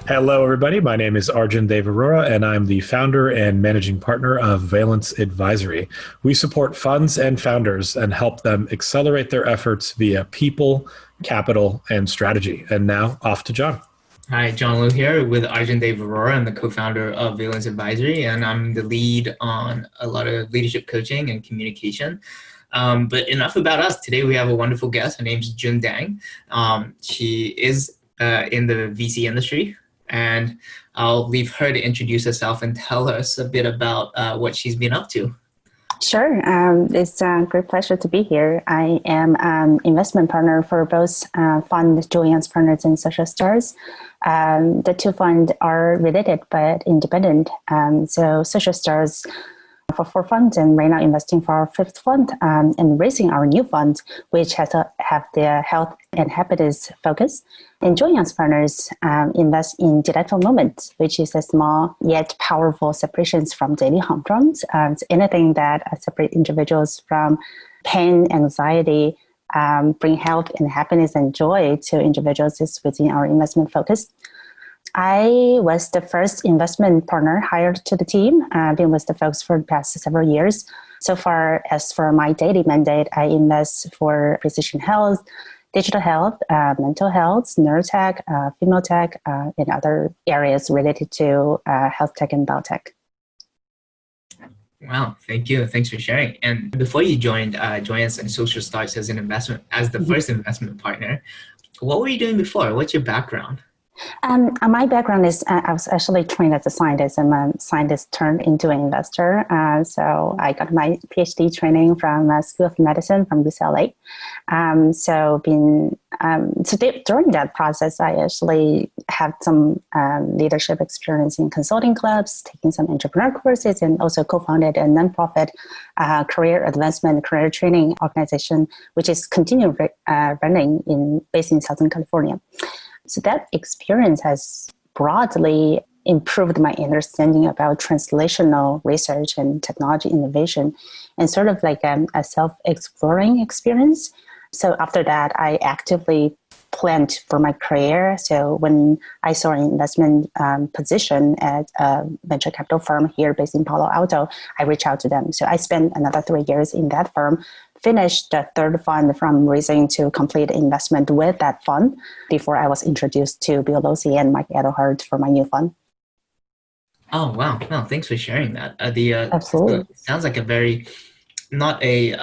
Hello, everybody. My name is Arjun Dev Arora, and I'm the founder and managing partner of Valence Advisory. We support funds and founders and help them accelerate their efforts via people, capital, and strategy. And now, off to John. Hi, John Liu here with Arjun Dev Arora. I'm the co-founder of Valence Advisory, and I'm the lead on a lot of leadership coaching and communication. But enough about us. Today we have a wonderful guest. Her name's Jun Deng. She is in the VC industry, and I'll leave her to introduce herself and tell us a bit about what she's been up to. Sure. It's a great pleasure to be here. I am an investment partner for both fund Joyance Partners and Social Starts. The two funds are related but independent. So Social Starts for 4 funds, and right now investing for our 5th fund and raising our new fund, which have the health and happiness focus. And Joyance Partners invest in delightful moments, which is a small yet powerful separations from daily humdrums. Anything that separate individuals from pain, anxiety, bring health and happiness and joy to individuals is within our investment focus. I was the first investment partner hired to the team. I've been with the folks for the past several years. So far, as for my daily mandate, I invest for precision health, digital health, mental health, neurotech, female tech, and other areas related to health tech and biotech. Wow, thank you. Thanks for sharing. And before you joined Joyance and Social Starts as the first investment partner, what were you doing before? What's your background? My background is I was actually trained as a scientist. I'm a scientist turned into an investor. So I got my PhD training from School of Medicine from UCLA. During that process, I actually had some leadership experience in consulting clubs, taking some entrepreneur courses, and also co-founded a nonprofit career advancement, career training organization, which is continuing running based in Southern California. So that experience has broadly improved my understanding about translational research and technology innovation, and sort of like a self-exploring experience. So after that, I actively planned for my career. So when I saw an investment position at a venture capital firm here based in Palo Alto, I reached out to them. So I spent another 3 years in that firm, finished the 3rd fund from raising to complete investment with that fund before I was introduced to Bill Losey and Mike Edelhart for my new fund. Oh, wow. No, thanks for sharing that. Absolutely. It sounds like a very, not a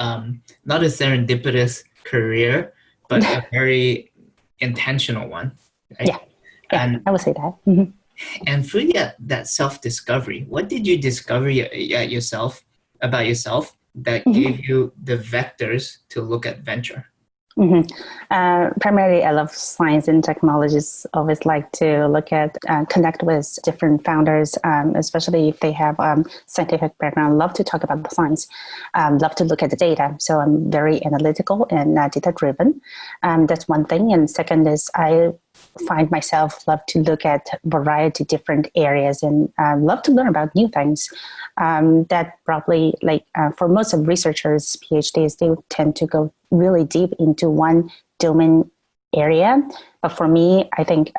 serendipitous career, but a very intentional one. Right? Yeah, I would say that. Mm-hmm. And through that self-discovery, what did you discover about yourself that gave you the vectors to look at venture? Primarily, I love science and technologies. Always like to look at, connect with different founders, especially if they have scientific background. Love to talk about the science. Love to look at the data. So I'm very analytical and data-driven. That's one thing. And second is I find myself love to look at variety different areas and love to learn about new things. That probably for most of researchers, PhDs, they tend to go really deep into one domain area. But for me, I think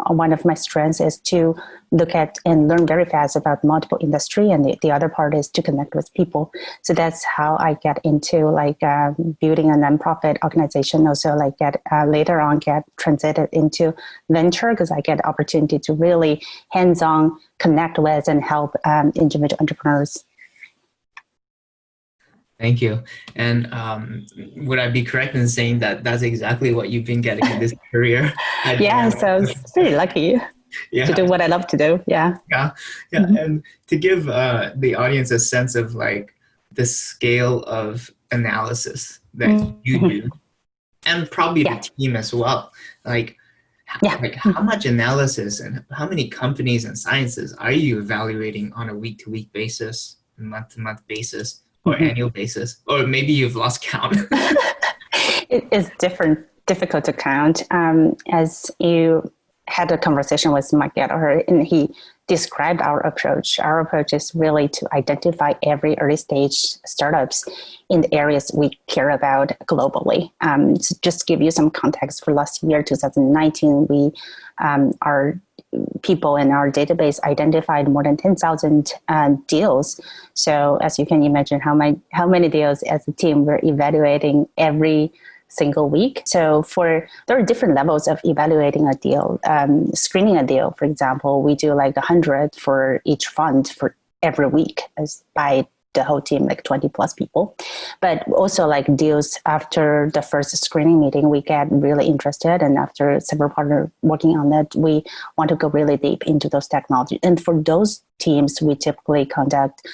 one of my strengths is to look at and learn very fast about multiple industry. And the other part is to connect with people. So that's how I get into building a nonprofit organization. Also later on get transited into venture because I get opportunity to really hands-on connect with and help individual entrepreneurs. Thank you. And would I be correct in saying that that's exactly what you've been getting in this career? Yeah, so I was pretty lucky to do what I love to do. Yeah. Mm-hmm. And to give the audience a sense of the scale of analysis that you do, and probably the team as well. How much analysis and how many companies and sciences are you evaluating on a week-to-week basis, month-to-month basis? Or annual basis, or maybe you've lost count? It is difficult to count. As you had a conversation with Mike Edelhart, and he described our approach. Our approach is really to identify every early stage startups in the areas we care about globally. So just to give you some context, for last year, 2019, our people in our database identified more than 10,000 deals. So as you can imagine, how many deals as a team we're evaluating every single week. So there are different levels of evaluating a deal. Screening a deal, for example, we do like 100 for each fund for every week by the whole team, like 20 plus people. But also like deals after the first screening meeting, we get really interested. And after several partners working on it, we want to go really deep into those technologies. And for those teams, we typically conduct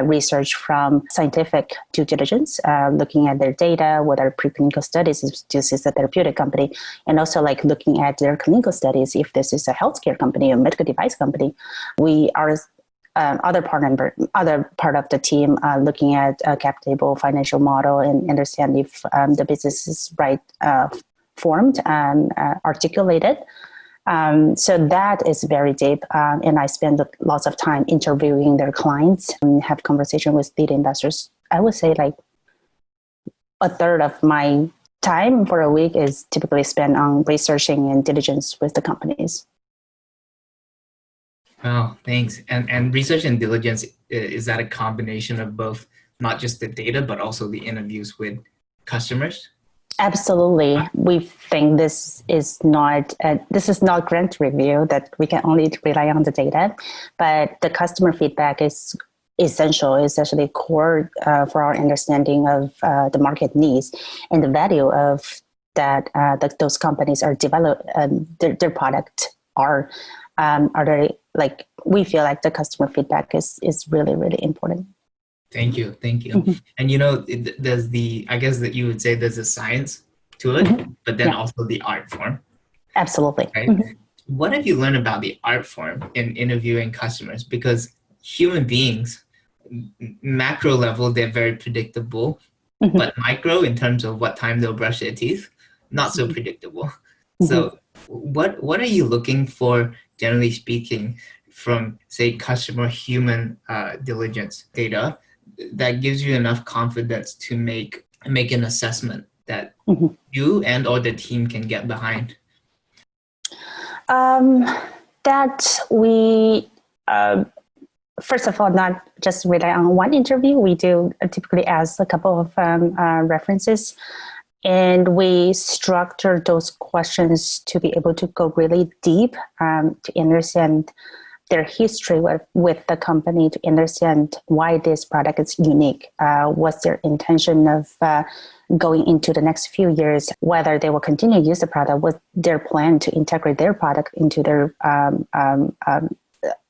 research from scientific due diligence, looking at their data, what are preclinical studies, if this is a therapeutic company, and also like looking at their clinical studies, if this is a healthcare company or medical device company. We are other part of the team looking at a cap table, financial model, and understand if the business is right formed and articulated. So that is very deep, and I spend lots of time interviewing their clients and have conversation with lead investors. I would say like a third of my time for a week is typically spent on researching and diligence with the companies. Wow, thanks. And research and diligence, is that a combination of both, not just the data, but also the interviews with customers? Absolutely. We think this is not grant review, that we can only rely on the data, but the customer feedback is essential. It's actually core for our understanding of the market needs and the value of that those companies are develop their product are they like, we feel like the customer feedback is really, really important. Thank you. Mm-hmm. And there's I guess that you would say there's a science to it, Mm-hmm. but then also the art form. Absolutely. Right? Mm-hmm. What have you learned about the art form in interviewing customers? Because human beings, macro level, they're very predictable, Mm-hmm. but micro, in terms of what time they'll brush their teeth, not so predictable. Mm-hmm. So what are you looking for, generally speaking, from, say, customer human diligence data that gives you enough confidence to make an assessment that you and or the team can get behind? That we first of all, not just rely on one interview. We do typically ask a couple of references, and we structure those questions to be able to go really deep to understand their history with the company, to understand why this product is unique, what's their intention of going into the next few years, whether they will continue to use the product, what's their plan to integrate their product into their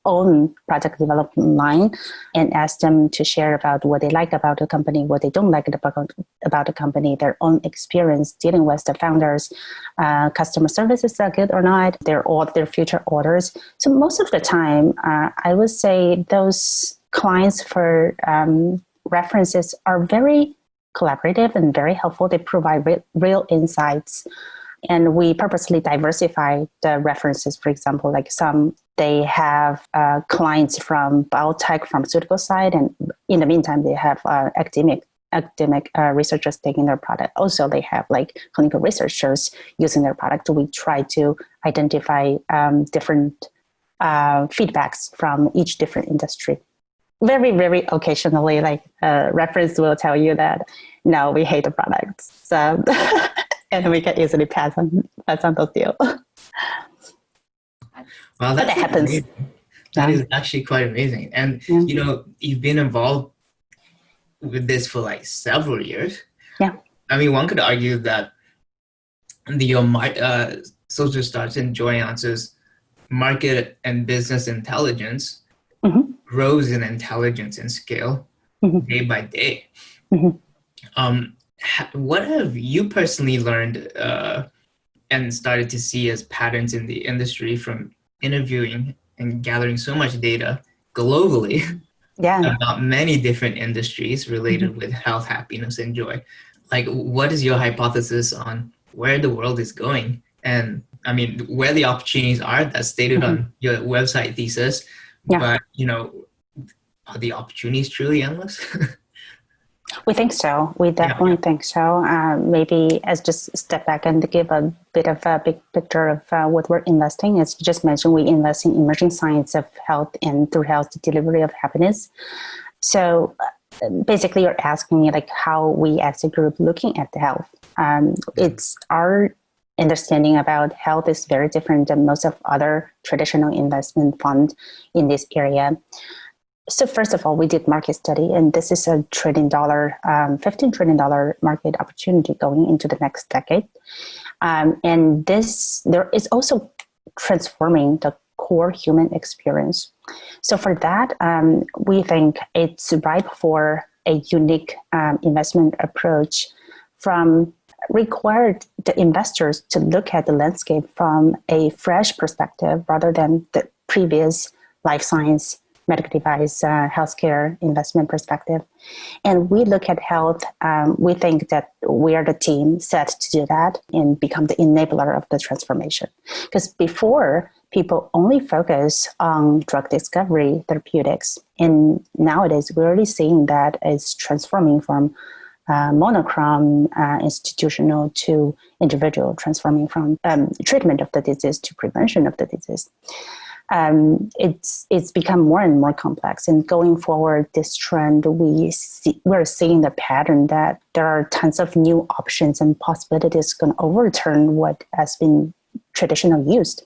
own product development line, and ask them to share about what they like about the company, what they don't like about the company, their own experience dealing with the founders, customer services are good or not, their future orders. So most of the time, I would say those clients for references are very collaborative and very helpful. They provide real insights. And we purposely diversify the references. For example, like they have clients from biotech, pharmaceutical side, and in the meantime, they have academic researchers taking their product. Also, they have like clinical researchers using their product. We try to identify different feedbacks from each different industry. Very, very occasionally, like reference will tell you that, no, we hate the product. So, and we can easily pass on those deals. Wow, that happens. Amazing. That is actually quite amazing. And, you've been involved with this for like several years. Yeah. I mean, one could argue that the Social Starts and Joyance's market and business intelligence grows in intelligence and scale day by day. What have you personally learned and started to see as patterns in the industry from interviewing and gathering so much data globally about many different industries related with health, happiness, and joy? Like, what is your hypothesis on where the world is going? And I mean, where the opportunities are, that's stated on your website thesis, but are the opportunities truly endless? We think so. We definitely think so. Maybe as just step back and give a bit of a big picture of what we're investing. As you just mentioned, we invest in emerging science of health and through health, the delivery of happiness. So basically you're asking me like how we as a group looking at the health. It's our understanding about health is very different than most of other traditional investment fund in this area. So first of all, we did market study, and this is a $15 trillion market opportunity going into the next decade. And there is also transforming the core human experience. So for that, we think it's ripe for a unique investment approach from required the investors to look at the landscape from a fresh perspective rather than the previous life science medical device, healthcare investment perspective. And we look at health, we think that we are the team set to do that and become the enabler of the transformation. Because before, people only focus on drug discovery, therapeutics. And nowadays, we're already seeing that it's transforming from monochrome institutional to individual, transforming from treatment of the disease to prevention of the disease. It's become more and more complex. And going forward, this trend, we're seeing the pattern that there are tons of new options and possibilities going to overturn what has been traditionally used.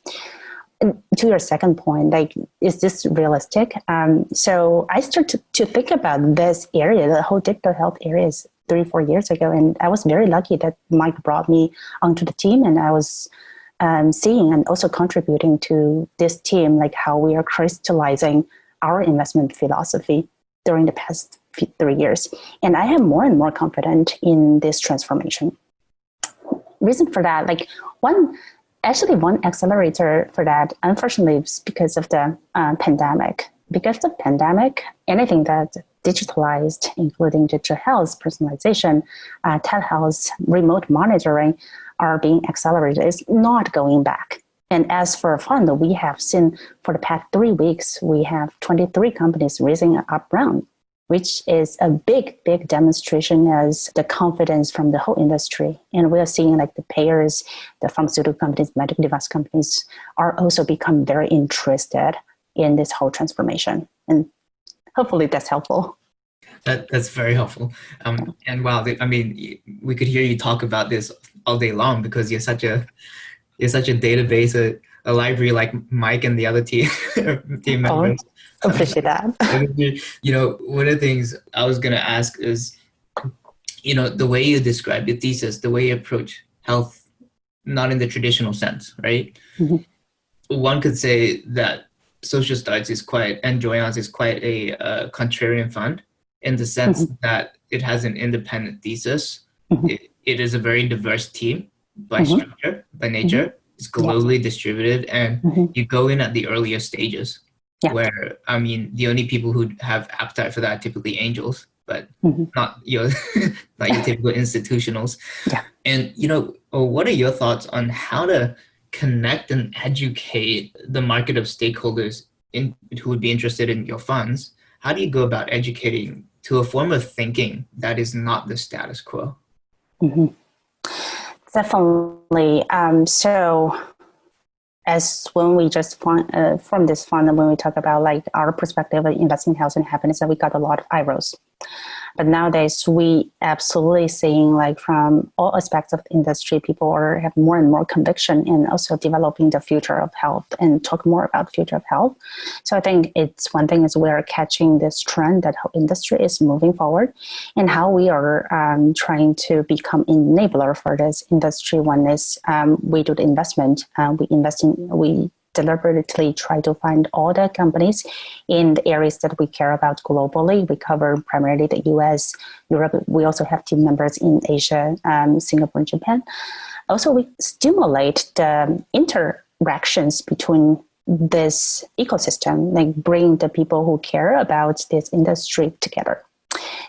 And to your second point, like, is this realistic? So I started to think about this area, the whole digital health areas 3-4 years ago. And I was very lucky that Mike brought me onto the team, and I was seeing and also contributing to this team, like how we are crystallizing our investment philosophy during the past 3 years. And I am more and more confident in this transformation. Reason for that, like one accelerator for that, unfortunately, is because of the pandemic. Because of the pandemic, anything that digitalized, including digital health, personalization, telehealth, remote monitoring, are being accelerated. It's not going back. And as for a fund, we have seen for the past 3 weeks, we have 23 companies raising up round, which is a big, big demonstration as the confidence from the whole industry. And we are seeing like the payers, the pharmaceutical companies, medical device companies are also become very interested in this whole transformation. And hopefully that's helpful. That's very helpful. And wow, I mean, we could hear you talk about this all day long because you're such a database, a library like Mike and the other team members. Appreciate that. You know, one of the things I was going to ask is, you know, the way you describe your thesis, the way you approach health, not in the traditional sense, right? Mm-hmm. One could say that Social Starts and Joyance is quite a contrarian fund in the sense mm-hmm. that it has an independent thesis. Mm-hmm. It is a very diverse team by mm-hmm. structure, by nature. Mm-hmm. It's globally distributed, and mm-hmm. you go in at the earlier stages. Yeah. Where, I mean, the only people who have appetite for that are typically angels, but mm-hmm. not your typical institutionals. Yeah. And, you know, what are your thoughts on how to connect and educate the market of stakeholders who would be interested in your funds? How do you go about educating to a form of thinking that is not the status quo? Mm-hmm. Definitely. So as when we just from this fund, and when we talk about like our perspective of investing in health and happiness, we got a lot of eye rolls. But nowadays, we absolutely seeing like from all aspects of the industry, people have more and more conviction in also developing the future of health and talk more about the future of health. So I think it's one thing is we're catching this trend that how industry is moving forward and how we are trying to become enabler for this industry. One is we do the investment, we deliberately try to find all the companies in the areas that we care about globally. We cover primarily the US, Europe. We also have team members in Asia, Singapore, and Japan. Also, we stimulate the interactions between this ecosystem, like bring the people who care about this industry together.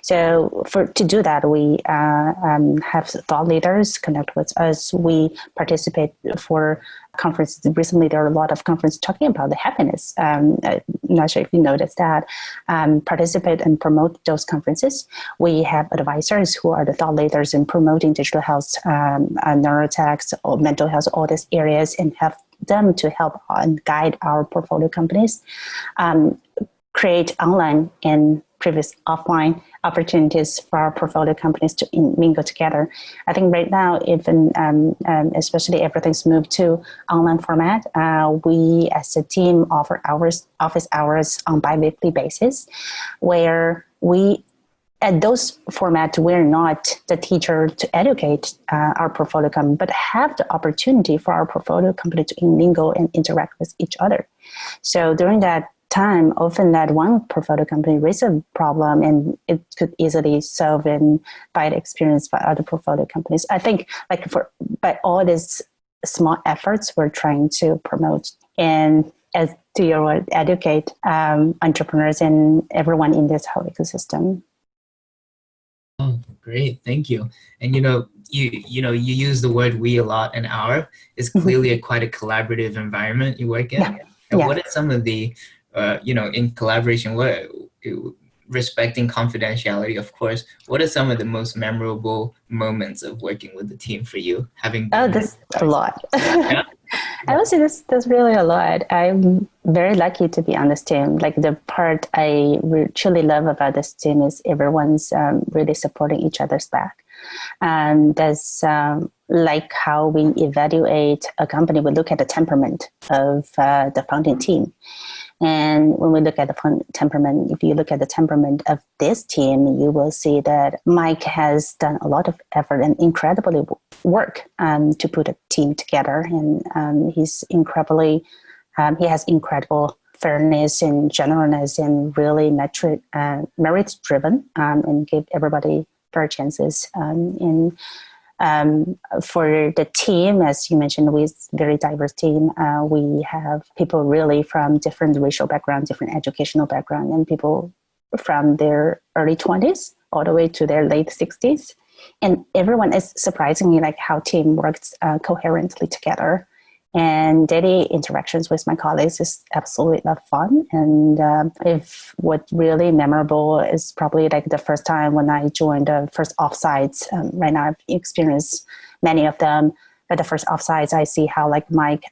So to do that, we have thought leaders connect with us. We participate for conferences. Recently, there are a lot of conferences talking about the happiness. I'm not sure if you noticed that. Participate and promote those conferences. We have advisors who are the thought leaders in promoting digital health, neurotech, or mental health, all these areas, and have them to help and guide our portfolio companies, create online and previous offline opportunities for our portfolio companies to mingle together. I think right now, even especially everything's moved to online format, we as a team offer office hours on bi-weekly basis, where we at those formats, we're not the teacher to educate our portfolio company, but have the opportunity for our portfolio company to mingle and interact with each other. So during that time, often that one portfolio company raises a problem and it could easily solve and by the experience by other portfolio companies. I think by all these small efforts, we're trying to promote and as to your word, educate entrepreneurs and everyone in this whole ecosystem. Oh, great. Thank you. And you use the word we a lot, and our is clearly quite a collaborative environment you work in. Yeah. And what are some of the, in collaboration, respecting confidentiality, of course, what are some of the most memorable moments of working with the team for you? There's a lot. Yeah. I would say there's really a lot. I'm very lucky to be on this team. Like the part I truly love about this team is everyone's really supporting each other's back. And that's like how we evaluate a company. We look at the temperament of the founding team. And when we look at the temperament, if you look at the temperament of this team, you will see that Mike has done a lot of effort and incredibly work to put a team together. And he's incredibly, he has incredible fairness and generalness and really merit driven and give everybody fair chances. For the team, as you mentioned, we're a very diverse team. We have people really from different racial backgrounds, different educational background, and people from their early 20s all the way to their late 60s. And everyone is surprisingly like how team works coherently together. And daily interactions with my colleagues is absolutely fun. And if what really memorable is probably like the first time when I joined the first offsites. Right now I've experienced many of them, but the first offsites I see how like Mike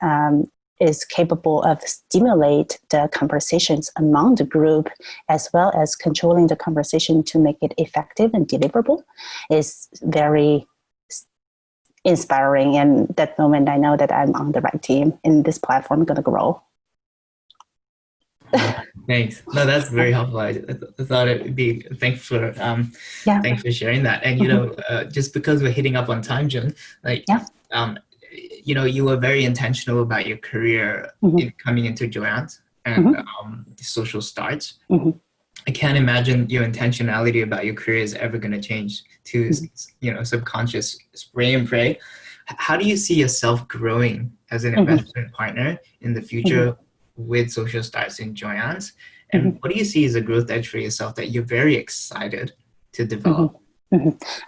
is capable of stimulate the conversations among the group as well as controlling the conversation to make it effective and deliverable is very inspiring. And that moment I know that I'm on the right team and this platform is going to grow. Thanks. No, that's very helpful. I thought it would be, thanks for sharing that. And just because we're hitting up on time, Jun, you were very intentional about your career in coming into Joyance and Social Starts. I can't imagine your intentionality about your career is ever going to change to, subconscious spray and pray. How do you see yourself growing as an investment partner in the future with Social Starts in Joyance? And what do you see as a growth edge for yourself that you're very excited to develop?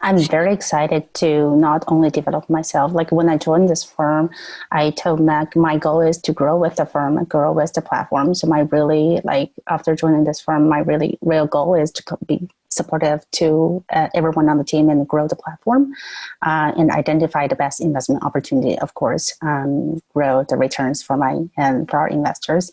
I'm very excited to not only develop myself. Like when I joined this firm, I told Mac my goal is to grow with the firm and grow with the platform. So after joining this firm, my really real goal is to be supportive to everyone on the team and grow the platform and identify the best investment opportunity, of course, grow the returns for our investors.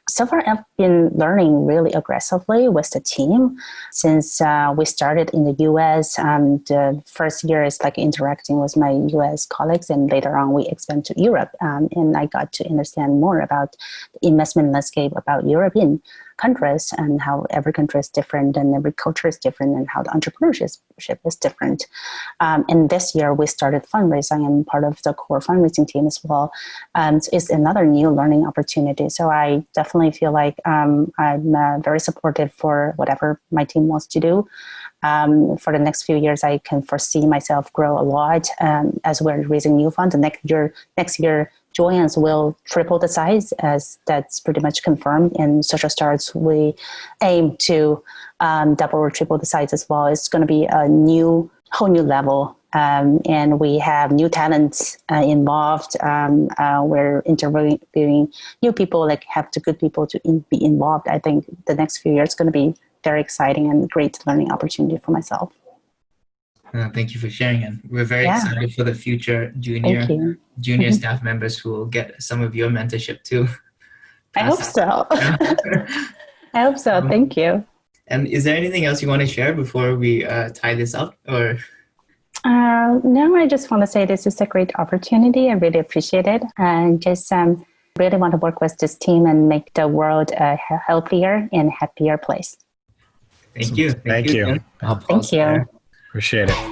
So far, I've been learning really aggressively with the team since we started in the US. The first year is like interacting with my US colleagues, and later on we expand to Europe. And I got to understand more about the investment landscape about European countries and how every country is different and every culture is different and how the entrepreneurship is different. And this year we started fundraising and part of the core fundraising team as well. So it's another new learning opportunity. So I definitely feel like I'm very supportive for whatever my team wants to do. For the next few years, I can foresee myself grow a lot as we're raising new funds. Next year, Joyance will triple the size, as that's pretty much confirmed. And Social Starts, we aim to double or triple the size as well. It's going to be a whole new level. And we have new talents involved. We're interviewing new people, like have the good people to be involved. I think the next few years is going to be very exciting and great learning opportunity for myself. Thank you for sharing, and we're very excited for the future junior staff members who will get some of your mentorship too. I hope so. I hope so. Thank you. And is there anything else you want to share before we tie this up, or? No, I just want to say this is a great opportunity. I really appreciate it, and just really want to work with this team and make the world a healthier and happier place. Thank you. Thank you. Thank you. Appreciate it.